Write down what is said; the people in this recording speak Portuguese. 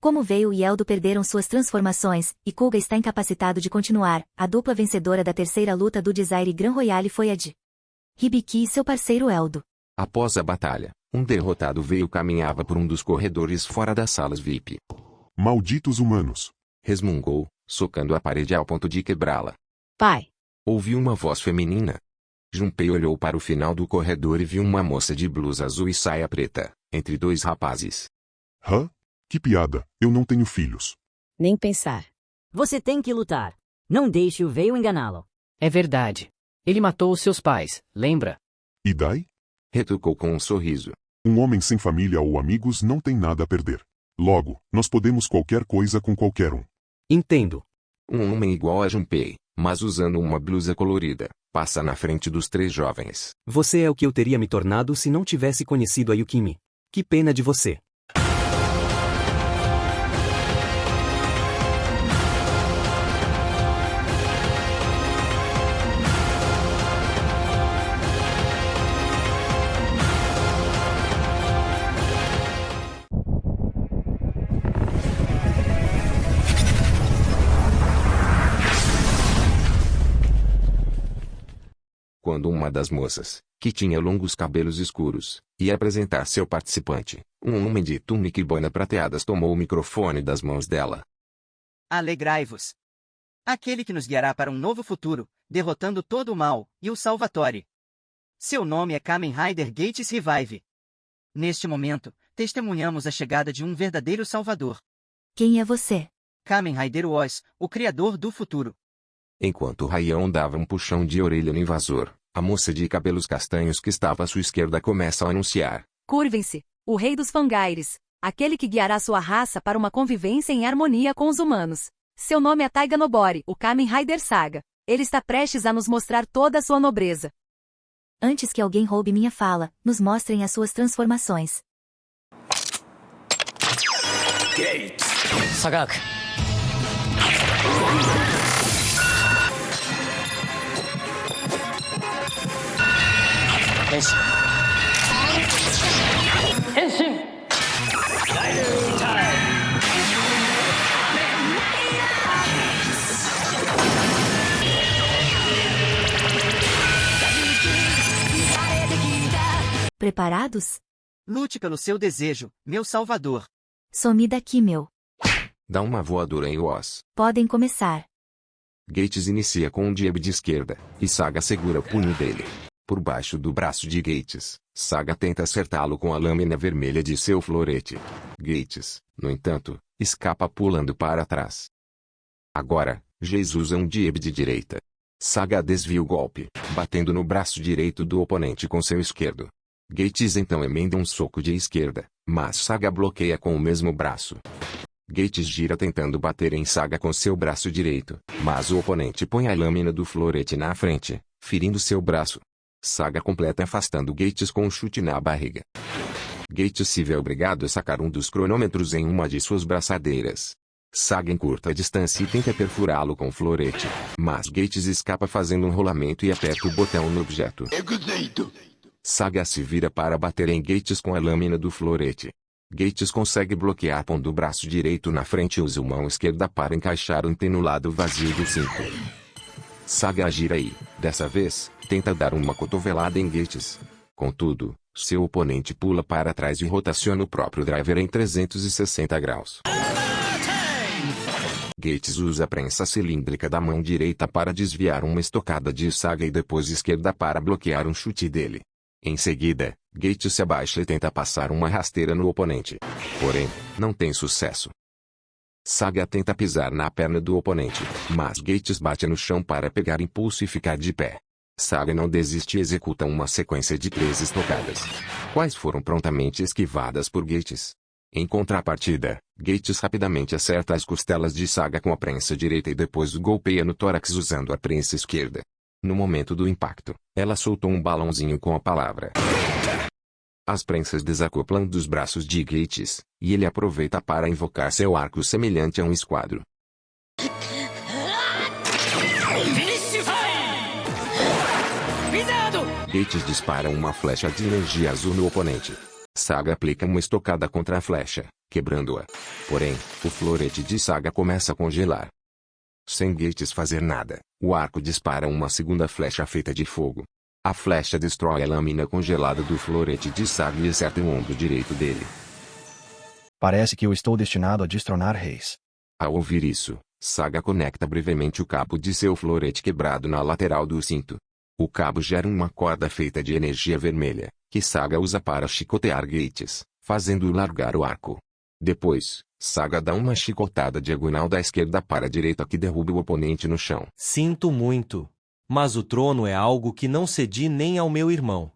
Como Veil e Eldo perderam suas transformações, e Kuga está incapacitado de continuar, a dupla vencedora da terceira luta do Desire Grand Royale foi a de Hibiki e seu parceiro Eldo. Após a batalha, um derrotado Veil caminhava por um dos corredores fora das salas VIP. Malditos humanos! Resmungou, socando a parede ao ponto de quebrá-la. Pai! Ouviu uma voz feminina. Junpei olhou para o final do corredor e viu uma moça de blusa azul e saia preta, entre dois rapazes. Hã? Que piada, eu não tenho filhos. Nem pensar. Você tem que lutar. Não deixe o Veil enganá-lo. É verdade. Ele matou os seus pais, lembra? E daí? Retrucou com um sorriso. Um homem sem família ou amigos não tem nada a perder. Logo, nós podemos qualquer coisa com qualquer um. Entendo. Um homem igual a Junpei, mas usando uma blusa colorida, passa na frente dos três jovens. Você é o que eu teria me tornado se não tivesse conhecido a Yukimi. Que pena de você. Quando uma das moças, que tinha longos cabelos escuros, ia apresentar seu participante, um homem de túnica e boina prateadas tomou o microfone das mãos dela. Alegrai-vos. Aquele que nos guiará para um novo futuro, derrotando todo o mal, e o Salvatore. Seu nome é Kamen Rider Gates Revive. Neste momento, testemunhamos a chegada de um verdadeiro salvador. Quem é você? Kamen Rider Oz, o criador do futuro. Enquanto Raion dava um puxão de orelha no invasor, a moça de cabelos castanhos que estava à sua esquerda começa a anunciar. Curvem-se, o rei dos Fangaires, aquele que guiará sua raça para uma convivência em harmonia com os humanos. Seu nome é Taiga Nobori, o Kamen Rider Saga. Ele está prestes a nos mostrar toda a sua nobreza. Antes que alguém roube minha fala, nos mostrem as suas transformações. Sagaku. Preparados? Lute pelo seu desejo, meu salvador. Some daqui, meu. Dá uma voadora em Oz. Podem começar. Gates inicia com um jab de esquerda, e Saga segura o punho dele. Por baixo do braço de Gates, Saga tenta acertá-lo com a lâmina vermelha de seu florete. Gates, no entanto, escapa pulando para trás. Agora, Jesus usa um jab de direita. Saga desvia o golpe, batendo no braço direito do oponente com seu esquerdo. Gates então emenda um soco de esquerda, mas Saga bloqueia com o mesmo braço. Gates gira tentando bater em Saga com seu braço direito, mas o oponente põe a lâmina do florete na frente, ferindo seu braço. Saga completa afastando Gates com um chute na barriga. Gates se vê obrigado a sacar um dos cronômetros em uma de suas braçadeiras. Saga encurta a distância e tenta perfurá-lo com o florete, mas Gates escapa fazendo um rolamento e aperta o botão no objeto. Saga se vira para bater em Gates com a lâmina do florete. Gates consegue bloquear pondo o braço direito na frente e usa a mão esquerda para encaixar o no lado vazio do cinto. Saga gira e, dessa vez, tenta dar uma cotovelada em Gates. Contudo, seu oponente pula para trás e rotaciona o próprio driver em 360 graus. Gates usa a prensa cilíndrica da mão direita para desviar uma estocada de Saga e depois esquerda para bloquear um chute dele. Em seguida, Gates se abaixa e tenta passar uma rasteira no oponente. Porém, não tem sucesso. Saga tenta pisar na perna do oponente, mas Gates bate no chão para pegar impulso e ficar de pé. Saga não desiste e executa uma sequência de 3 estocadas, quais foram prontamente esquivadas por Gates. Em contrapartida, Gates rapidamente acerta as costelas de Saga com a prensa direita e depois o golpeia no tórax usando a prensa esquerda. No momento do impacto, ela soltou um balãozinho com a palavra. As prensas desacoplam dos braços de Gates, e ele aproveita para invocar seu arco semelhante a um esquadro. Gates dispara uma flecha de energia azul no oponente. Saga aplica uma estocada contra a flecha, quebrando-a. Porém, o florete de Saga começa a congelar. Sem Gates fazer nada, o arco dispara uma segunda flecha feita de fogo. A flecha destrói a lâmina congelada do florete de Saga e acerta o ombro direito dele. Parece que eu estou destinado a destronar reis. Ao ouvir isso, Saga conecta brevemente o cabo de seu florete quebrado na lateral do cinto. O cabo gera uma corda feita de energia vermelha, que Saga usa para chicotear Gates, fazendo-o largar o arco. Depois, Saga dá uma chicotada diagonal da esquerda para a direita que derruba o oponente no chão. Sinto muito. Mas o trono é algo que não cedi nem ao meu irmão.